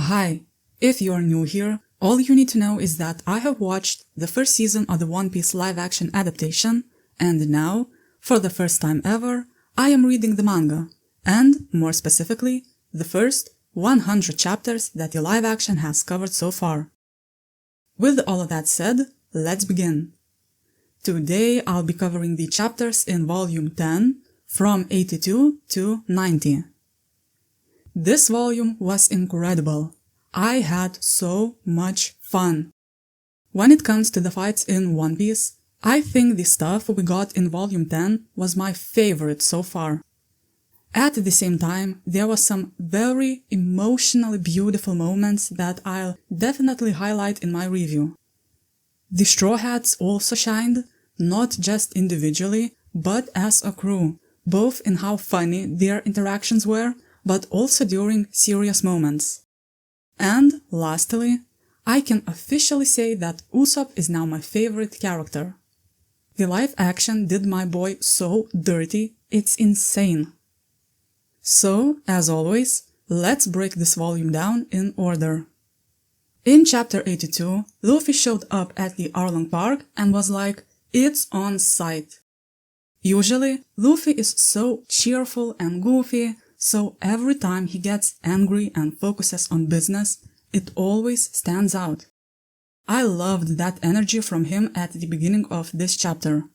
Hi! If you're new here, all you need to know is that I have watched the first season of the One Piece live-action adaptation, and now, for the first time ever, I am reading the manga, and, more specifically, the first 100 chapters that the live-action has covered so far. With all of that said, let's begin. Today I'll be covering the chapters in Volume 10, from 82 to 90. This volume was incredible. I had so much fun. When it comes to the fights in One Piece, I think the stuff we got in Volume 10 was my favorite so far. At the same time, there was some very emotionally beautiful moments that I'll definitely highlight in my review. The Straw Hats also shined, not just individually, but as a crew, both in how funny their interactions were, but also during serious moments. And, lastly, I can officially say that Usopp is now my favorite character. The live action did my boy so dirty, it's insane. So, as always, let's break this volume down in order. In chapter 82, Luffy showed up at the Arlong Park and was like, "It's on sight." Usually, Luffy is so cheerful and goofy, so every time he gets angry and focuses on business, it always stands out. I loved that energy from him at the beginning of this chapter.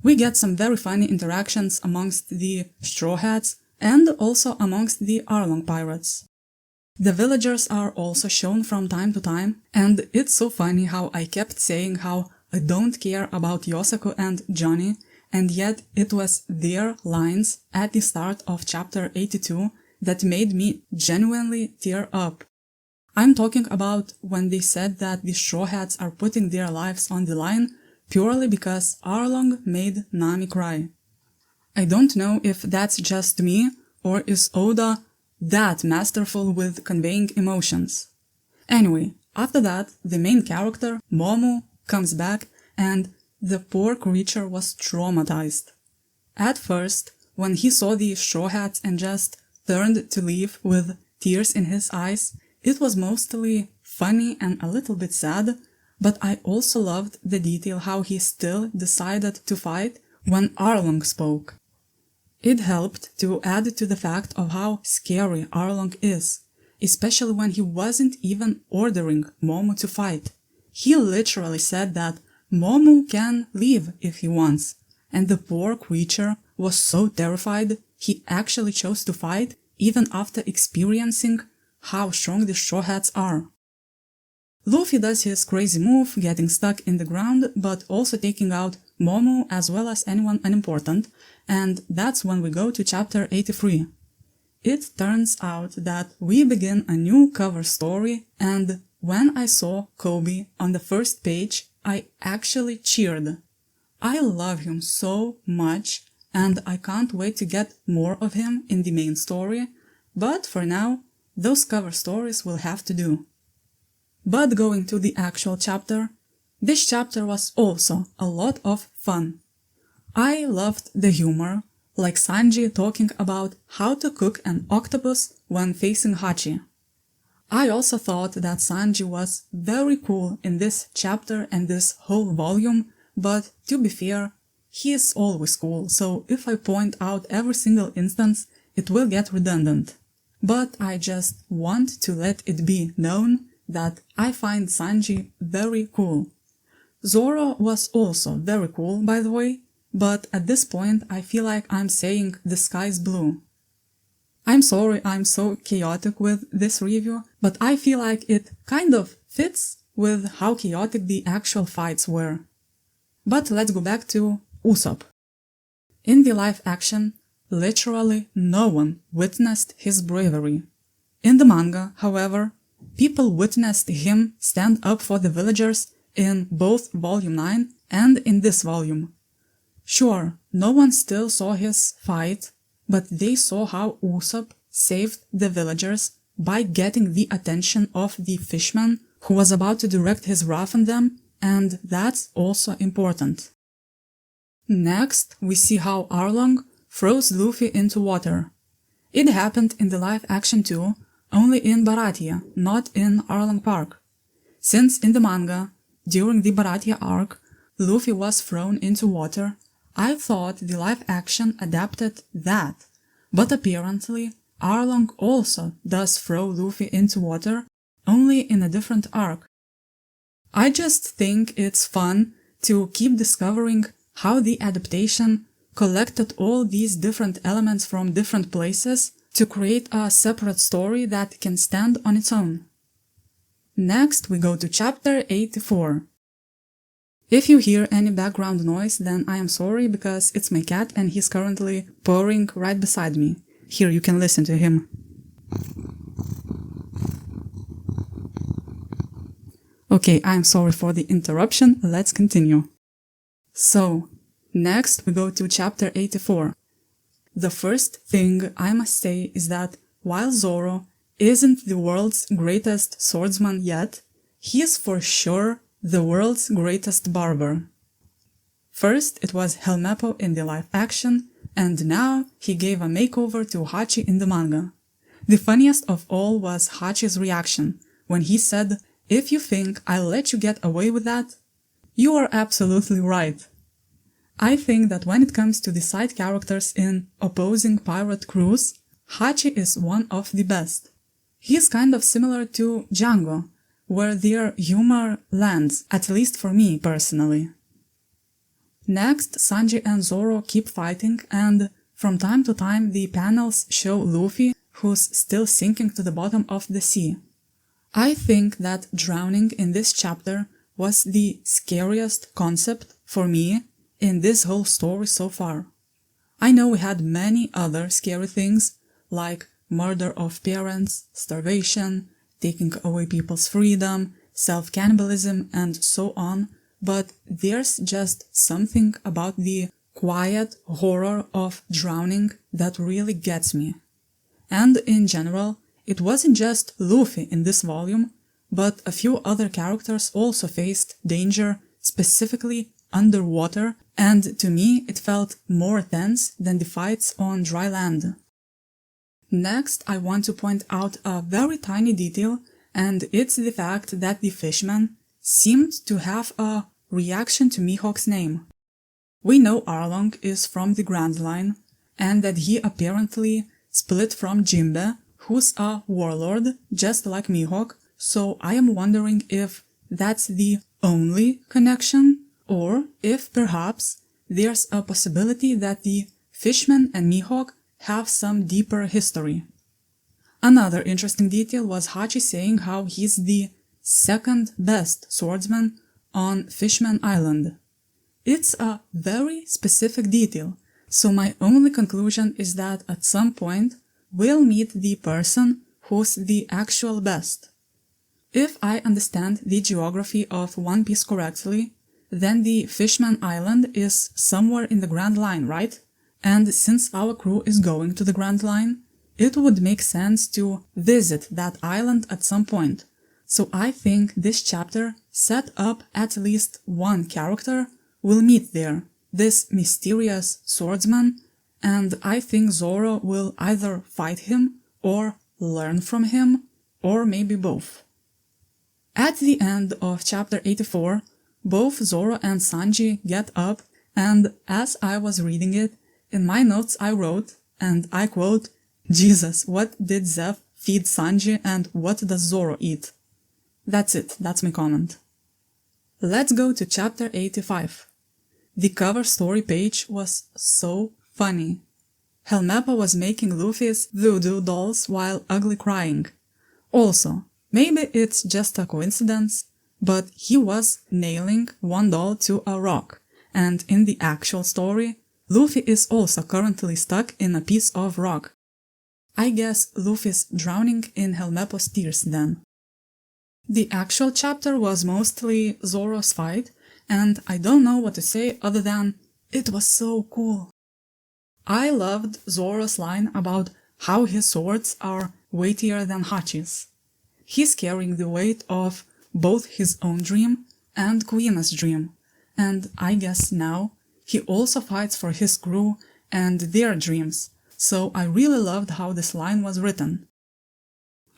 We get some very funny interactions amongst the Straw Hats and also amongst the Arlong pirates. The villagers are also shown from time to time, and it's so funny how I kept saying how I don't care about Yosaku and Johnny, and yet it was their lines at the start of chapter 82 that made me genuinely tear up. I'm talking about when they said that the Straw Hats are putting their lives on the line purely because Arlong made Nami cry. I don't know if that's just me, or is Oda that masterful with conveying emotions. Anyway, after that, the main character, Momo, comes back, and the poor creature was traumatized. At first, when he saw the Straw Hats and just turned to leave with tears in his eyes, it was mostly funny and a little bit sad, but I also loved the detail how he still decided to fight when Arlong spoke. It helped to add to the fact of how scary Arlong is, especially when he wasn't even ordering Momo to fight. He literally said that Momo can leave if he wants, and the poor creature was so terrified he actually chose to fight even after experiencing how strong the Straw Hats are. Luffy does his crazy move, getting stuck in the ground, but also taking out Momo as well as anyone unimportant, and that's when we go to chapter 83. It turns out that we begin a new cover story, and when I saw Kobe on the first page, I actually cheered. I love him so much, and I can't wait to get more of him in the main story, but for now, those cover stories will have to do. But going to the actual chapter, this chapter was also a lot of fun. I loved the humor, like Sanji talking about how to cook an octopus when facing Hachi. I also thought that Sanji was very cool in this chapter and this whole volume, but to be fair, he is always cool, so if I point out every single instance, it will get redundant. But I just want to let it be known that I find Sanji very cool. Zoro was also very cool, by the way, but at this point I feel like I'm saying the sky's blue. I'm sorry I'm so chaotic with this review, but I feel like it kind of fits with how chaotic the actual fights were. But let's go back to Usopp. In the live action, literally no one witnessed his bravery. In the manga, however, people witnessed him stand up for the villagers in both Volume 9 and in this volume. Sure, no one still saw his fight, but they saw how Usopp saved the villagers by getting the attention of the fishman who was about to direct his wrath on them, and that's also important. Next, we see how Arlong throws Luffy into water. It happened in the live action too, only in Baratia, not in Arlong Park. Since in the manga, during the Baratia arc, Luffy was thrown into water, I thought the live action adapted that, but apparently Arlong also does throw Luffy into water, only in a different arc. I just think it's fun to keep discovering how the adaptation collected all these different elements from different places to create a separate story that can stand on its own. Next, we go to chapter 84. If you hear any background noise, then I am sorry because it's my cat and he's currently purring right beside me. Here, you can listen to him. Okay, I'm sorry for the interruption, let's continue. So, next we go to chapter 84. The first thing I must say is that while Zoro isn't the world's greatest swordsman yet, he is for sure the world's greatest barber. First it was Helmeppo in the live action, and now he gave a makeover to Hachi in the manga. The funniest of all was Hachi's reaction when he said, "If you think I'll let you get away with that, you are absolutely right." I think that when it comes to the side characters in opposing pirate crews, Hachi is one of the best. He's kind of similar to Django, where their humor lands, at least for me personally. Next, Sanji and Zoro keep fighting, and from time to time the panels show Luffy, who's still sinking to the bottom of the sea. I think that drowning in this chapter was the scariest concept for me in this whole story so far. I know we had many other scary things, like murder of parents, starvation, taking away people's freedom, self-cannibalism, and so on, but there's just something about the quiet horror of drowning that really gets me. And in general, it wasn't just Luffy in this volume, but a few other characters also faced danger, specifically underwater, and to me it felt more tense than the fights on dry land. Next, I want to point out a very tiny detail, and it's the fact that the fishman seemed to have a reaction to Mihawk's name. We know Arlong is from the Grand Line, and that he apparently split from Jinbe, who's a warlord just like Mihawk, so I am wondering if that's the only connection, or if perhaps there's a possibility that the fishman and Mihawk have some deeper history. Another interesting detail was Hachi saying how he's the second best swordsman on Fishman Island. It's a very specific detail, so my only conclusion is that at some point we'll meet the person who's the actual best. If I understand the geography of One Piece correctly, then the Fishman Island is somewhere in the Grand Line, right? And since our crew is going to the Grand Line, it would make sense to visit that island at some point. So I think this chapter set up at least one character we'll meet there, this mysterious swordsman, and I think Zoro will either fight him or learn from him, or maybe both. At the end of chapter 84, both Zoro and Sanji get up, and as I was reading it, in my notes I wrote, and I quote, "Jesus, what did Zeff feed Sanji and what does Zoro eat?" That's it, that's my comment. Let's go to chapter 85. The cover story page was so funny. Helmeppo was making Luffy's voodoo dolls while ugly crying. Also, maybe it's just a coincidence, but he was nailing one doll to a rock, and in the actual story, Luffy is also currently stuck in a piece of rock. I guess Luffy's drowning in Helmeppo's tears then. The actual chapter was mostly Zoro's fight, and I don't know what to say other than it was so cool. I loved Zoro's line about how his swords are weightier than Hachi's. He's carrying the weight of both his own dream and Kuina's dream, and I guess now he also fights for his crew and their dreams, so I really loved how this line was written.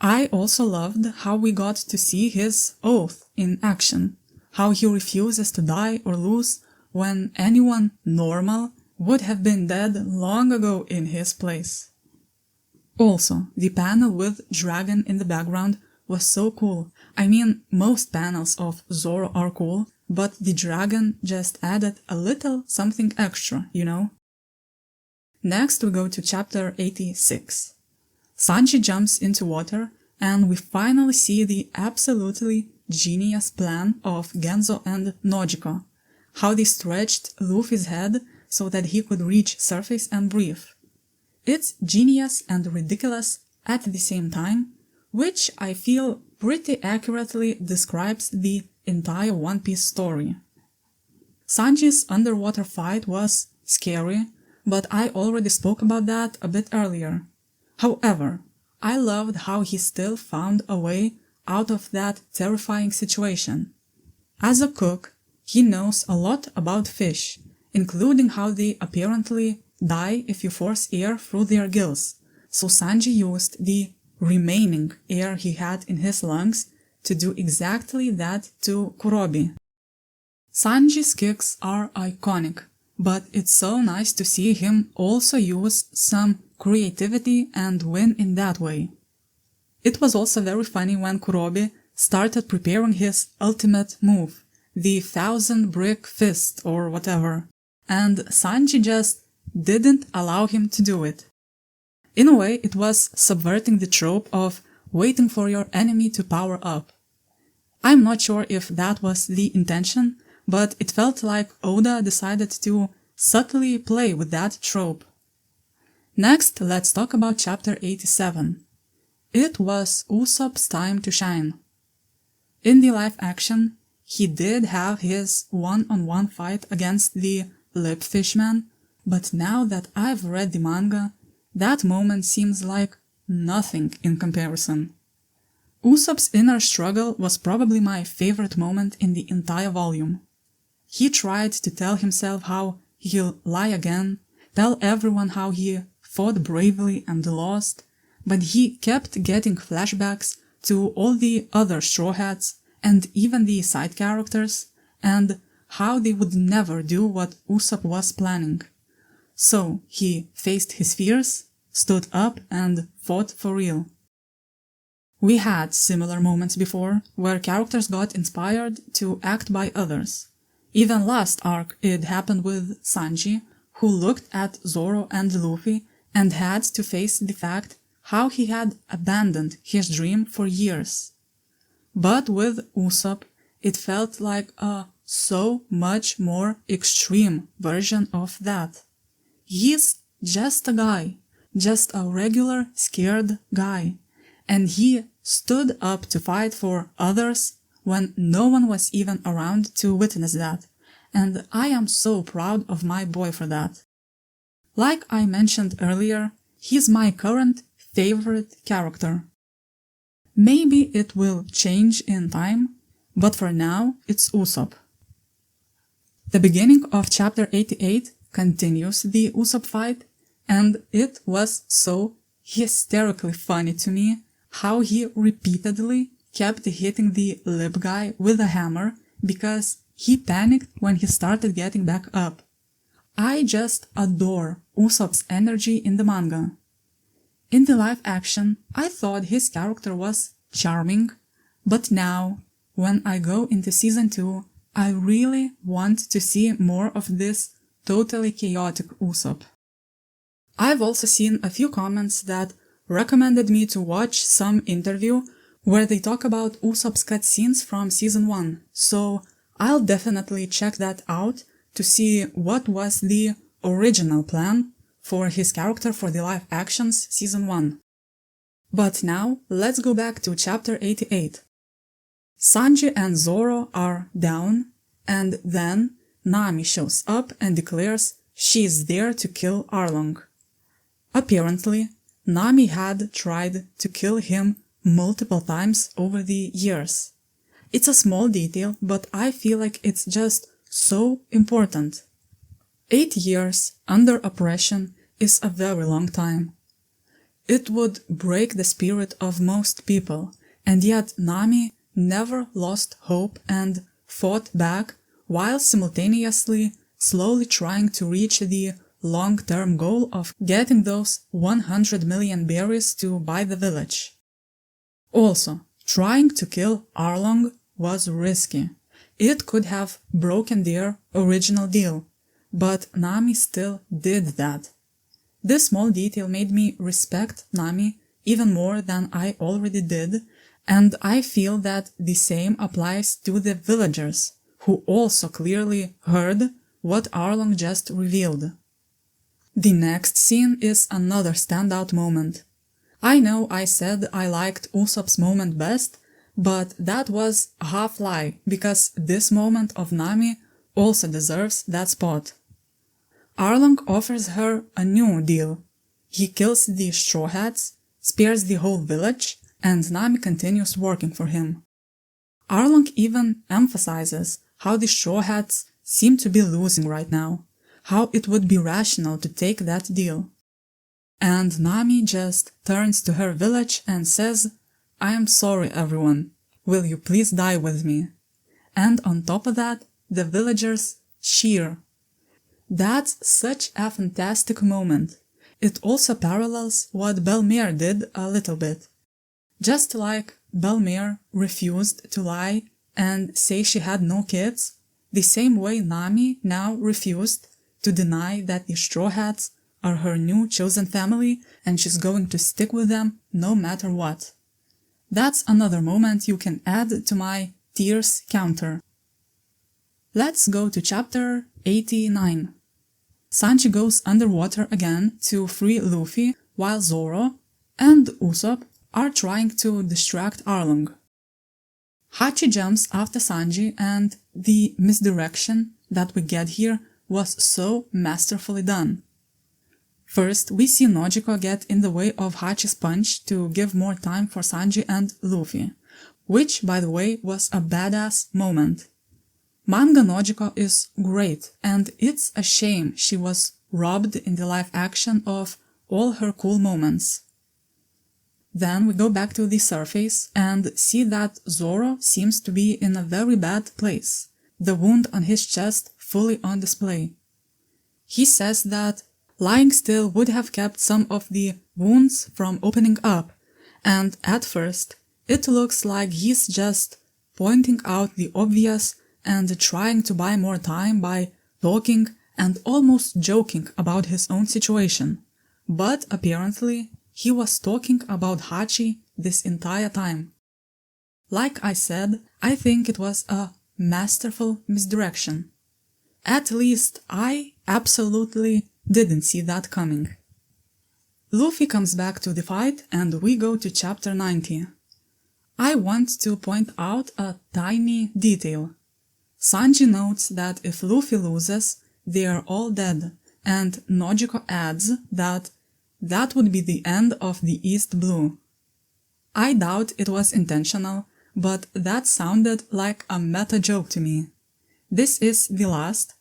I also loved how we got to see his oath in action, how he refuses to die or lose when anyone normal would have been dead long ago in his place. Also, the panel with Dragon in the background was so cool. I mean, most panels of Zoro are cool, but the dragon just added a little something extra, you know? Next we go to chapter 86. Sanji jumps into water, and we finally see the absolutely genius plan of Genzo and Nojiko, how they stretched Luffy's head so that he could reach surface and breathe. It's genius and ridiculous at the same time, which I feel pretty accurately describes the entire One Piece story. Sanji's underwater fight was scary, but I already spoke about that a bit earlier. However, I loved how he still found a way out of that terrifying situation. As a cook, he knows a lot about fish, including how they apparently die if you force air through their gills, so Sanji used the remaining air he had in his lungs to do exactly that to Kurobi. Sanji's kicks are iconic, but it's so nice to see him also use some creativity and win in that way. It was also very funny when Kurobi started preparing his ultimate move, the 1,000 brick fist or whatever, and Sanji just didn't allow him to do it. In a way, it was subverting the trope of waiting for your enemy to power up. I'm not sure if that was the intention, but it felt like Oda decided to subtly play with that trope. Next, let's talk about chapter 87. It was Usopp's time to shine. In the live action, he did have his one-on-one fight against the Lip Fishman, but now that I've read the manga, that moment seems like nothing in comparison. Usopp's inner struggle was probably my favorite moment in the entire volume. He tried to tell himself how he'll lie again, tell everyone how he fought bravely and lost, but he kept getting flashbacks to all the other Straw Hats and even the side characters, and how they would never do what Usopp was planning. So he faced his fears, stood up, and fought for real. We had similar moments before, where characters got inspired to act by others. Even last arc it happened with Sanji, who looked at Zoro and Luffy and had to face the fact how he had abandoned his dream for years. But with Usopp, it felt like a so much more extreme version of that. He's just a guy, just a regular scared guy, and he stood up to fight for others when no one was even around to witness that, and I am so proud of my boy for that. Like I mentioned earlier, he's my current favorite character. Maybe it will change in time, but for now it's Usopp. The beginning of chapter 88 continues the Usopp fight, and it was so hysterically funny to me how he repeatedly kept hitting the lip guy with a hammer because he panicked when he started getting back up. I just adore Usopp's energy in the manga. In the live action, I thought his character was charming, but now, when I go into season 2, I really want to see more of this totally chaotic Usopp. I've also seen a few comments that recommended me to watch some interview where they talk about Usopp's cutscenes from season 1, so I'll definitely check that out to see what was the original plan for his character for the live actions season 1. But now, let's go back to chapter 88. Sanji and Zoro are down, and then Nami shows up and declares she's there to kill Arlong. Apparently, Nami had tried to kill him multiple times over the years. It's a small detail, but I feel like it's just so important. 8 years under oppression is a very long time. It would break the spirit of most people, and yet Nami never lost hope and fought back while simultaneously slowly trying to reach the long-term goal of getting those 100 million berries to buy the village. Also, trying to kill Arlong was risky. It could have broken their original deal, but Nami still did that. This small detail made me respect Nami even more than I already did, and I feel that the same applies to the villagers, who also clearly heard what Arlong just revealed. The next scene is another standout moment. I know I said I liked Usopp's moment best, but that was a half-lie, because this moment of Nami also deserves that spot. Arlong offers her a new deal. He kills the Straw Hats, spares the whole village, and Nami continues working for him. Arlong even emphasizes how the Straw Hats seem to be losing right now, how it would be rational to take that deal. And Nami just turns to her village and says, "I am sorry, everyone. Will you please die with me?" And on top of that, the villagers cheer. That's such a fantastic moment. It also parallels what Belmere did a little bit. Just like Belmere refused to lie and say she had no kids, the same way Nami now refused to deny that the Straw Hats are her new chosen family and she's going to stick with them no matter what. That's another moment you can add to my tears counter. Let's go to chapter 89. Sanji goes underwater again to free Luffy while Zoro and Usopp are trying to distract Arlong. Hachi jumps after Sanji, and the misdirection that we get here was so masterfully done. First, we see Nojiko get in the way of Hachi's punch to give more time for Sanji and Luffy, which, by the way, was a badass moment. Manga Nojiko is great, and it's a shame she was robbed in the live action of all her cool moments. Then we go back to the surface and see that Zoro seems to be in a very bad place, the wound on his chest fully on display. He says that lying still would have kept some of the wounds from opening up, and at first it looks like he's just pointing out the obvious and trying to buy more time by talking and almost joking about his own situation. But apparently, he was talking about Hachi this entire time. Like I said, I think it was a masterful misdirection. At least I absolutely didn't see that coming. Luffy comes back to the fight and we go to chapter 90. I want to point out a tiny detail. Sanji notes that if Luffy loses, they are all dead, and Nojiko adds that that would be the end of the East Blue. I doubt it was intentional, but that sounded like a meta joke to me. This is the last,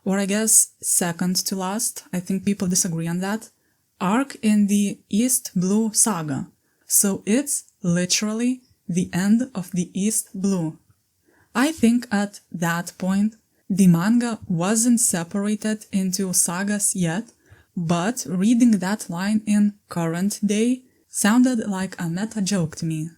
or I guess second to last, I think people disagree on that, arc in the East Blue saga, so it's literally the end of the East Blue. I think at that point, the manga wasn't separated into sagas yet, but reading that line in current day sounded like a meta joke to me.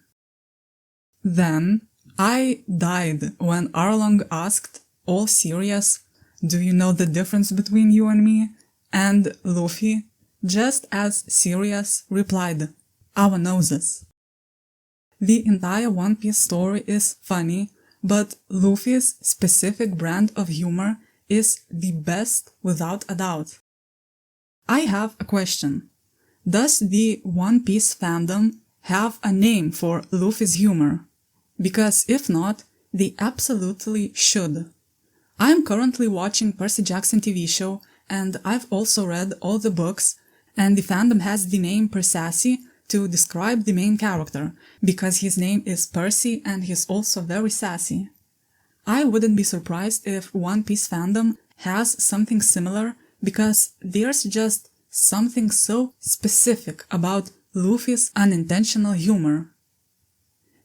Then, I died when Arlong asked, all serious, "Do you know the difference between you and me?" And Luffy, just as serious, replied, "Our noses." The entire One Piece story is funny, but Luffy's specific brand of humor is the best without a doubt. I have a question. Does the One Piece fandom have a name for Luffy's humor? Because if not, they absolutely should. I'm currently watching Percy Jackson TV show, and I've also read all the books, and the fandom has the name Persassy to describe the main character, because his name is Percy and he's also very sassy. I wouldn't be surprised if One Piece fandom has something similar, because there's just something so specific about Luffy's unintentional humor.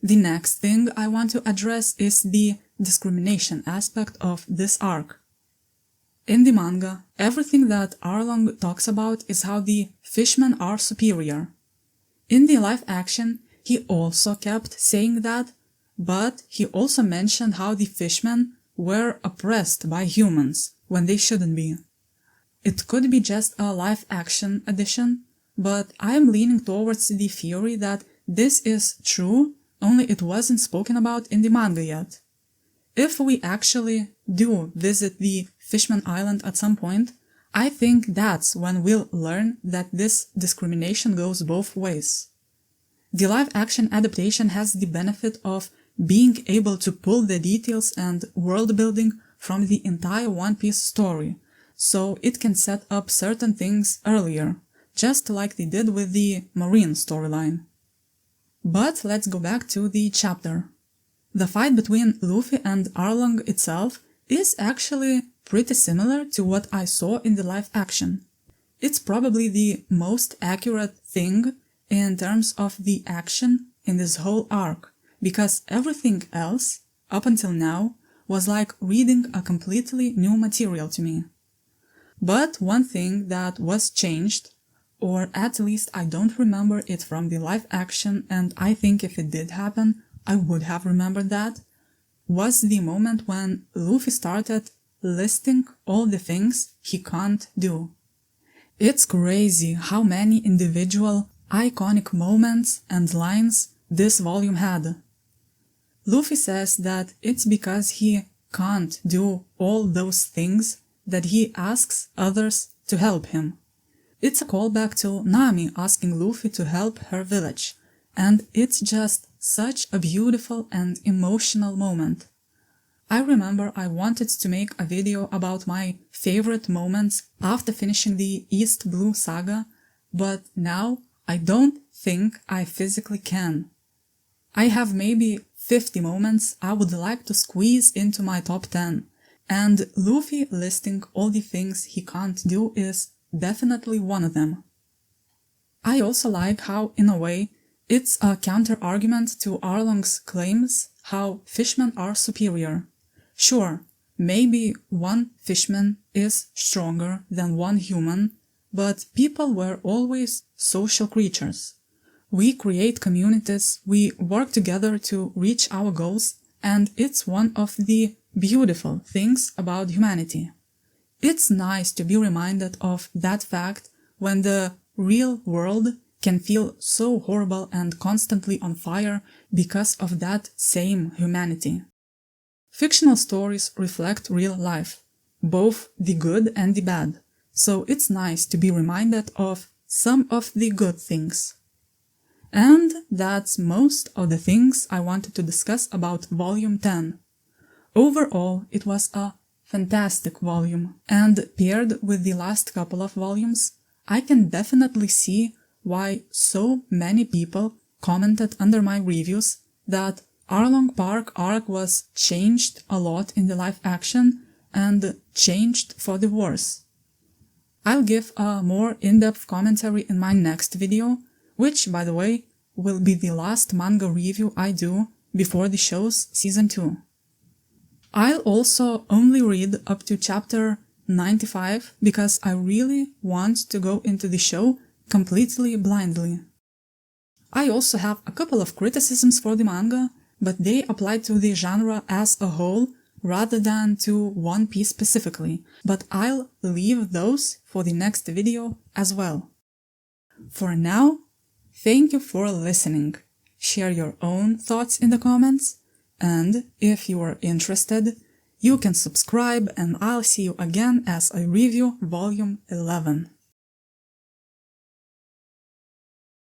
The next thing I want to address is the discrimination aspect of this arc. In the manga, everything that Arlong talks about is how the fishmen are superior. In the live action, he also kept saying that, but he also mentioned how the fishmen were oppressed by humans when they shouldn't be. It could be just a live action addition, but I am leaning towards the theory that this is true, only it wasn't spoken about in the manga yet. If we actually do visit the Fishman Island at some point, I think that's when we'll learn that this discrimination goes both ways. The live-action adaptation has the benefit of being able to pull the details and world-building from the entire One Piece story, so it can set up certain things earlier, just like they did with the Marine storyline. But let's go back to the chapter. The fight between Luffy and Arlong itself is actually pretty similar to what I saw in the live action. It's probably the most accurate thing in terms of the action in this whole arc, because everything else, up until now, was like reading a completely new material to me. But one thing that was changed, or at least I don't remember it from the live action, and I think if it did happen, I would have remembered that, was the moment when Luffy started listing all the things he can't do. It's crazy how many individual, iconic moments and lines this volume had. Luffy says that it's because he can't do all those things that he asks others to help him. It's a callback to Nami asking Luffy to help her village, and it's just such a beautiful and emotional moment. I remember I wanted to make a video about my favorite moments after finishing the East Blue saga, but now I don't think I physically can. I have maybe 50 moments I would like to squeeze into my top 10, and Luffy listing all the things he can't do is definitely one of them. I also like how, in a way, it's a counter-argument to Arlong's claims how fishmen are superior. Sure, maybe one fishman is stronger than one human, but people were always social creatures. We create communities, we work together to reach our goals, and it's one of the beautiful things about humanity. It's nice to be reminded of that fact when the real world can feel so horrible and constantly on fire because of that same humanity. Fictional stories reflect real life, both the good and the bad, so it's nice to be reminded of some of the good things. And that's most of the things I wanted to discuss about Volume 10. Overall, it was a fantastic volume, and paired with the last couple of volumes, I can definitely see why so many people commented under my reviews that Arlong Park arc was changed a lot in the live action and changed for the worse. I'll give a more in-depth commentary in my next video, which, by the way, will be the last manga review I do before the show's Season 2. I'll also only read up to chapter 95 because I really want to go into the show completely blindly. I also have a couple of criticisms for the manga, but they apply to the genre as a whole rather than to One Piece specifically, but I'll leave those for the next video as well. For now, thank you for listening. Share your own thoughts in the comments, and if you are interested, you can subscribe and I'll see you again as I review Volume 11.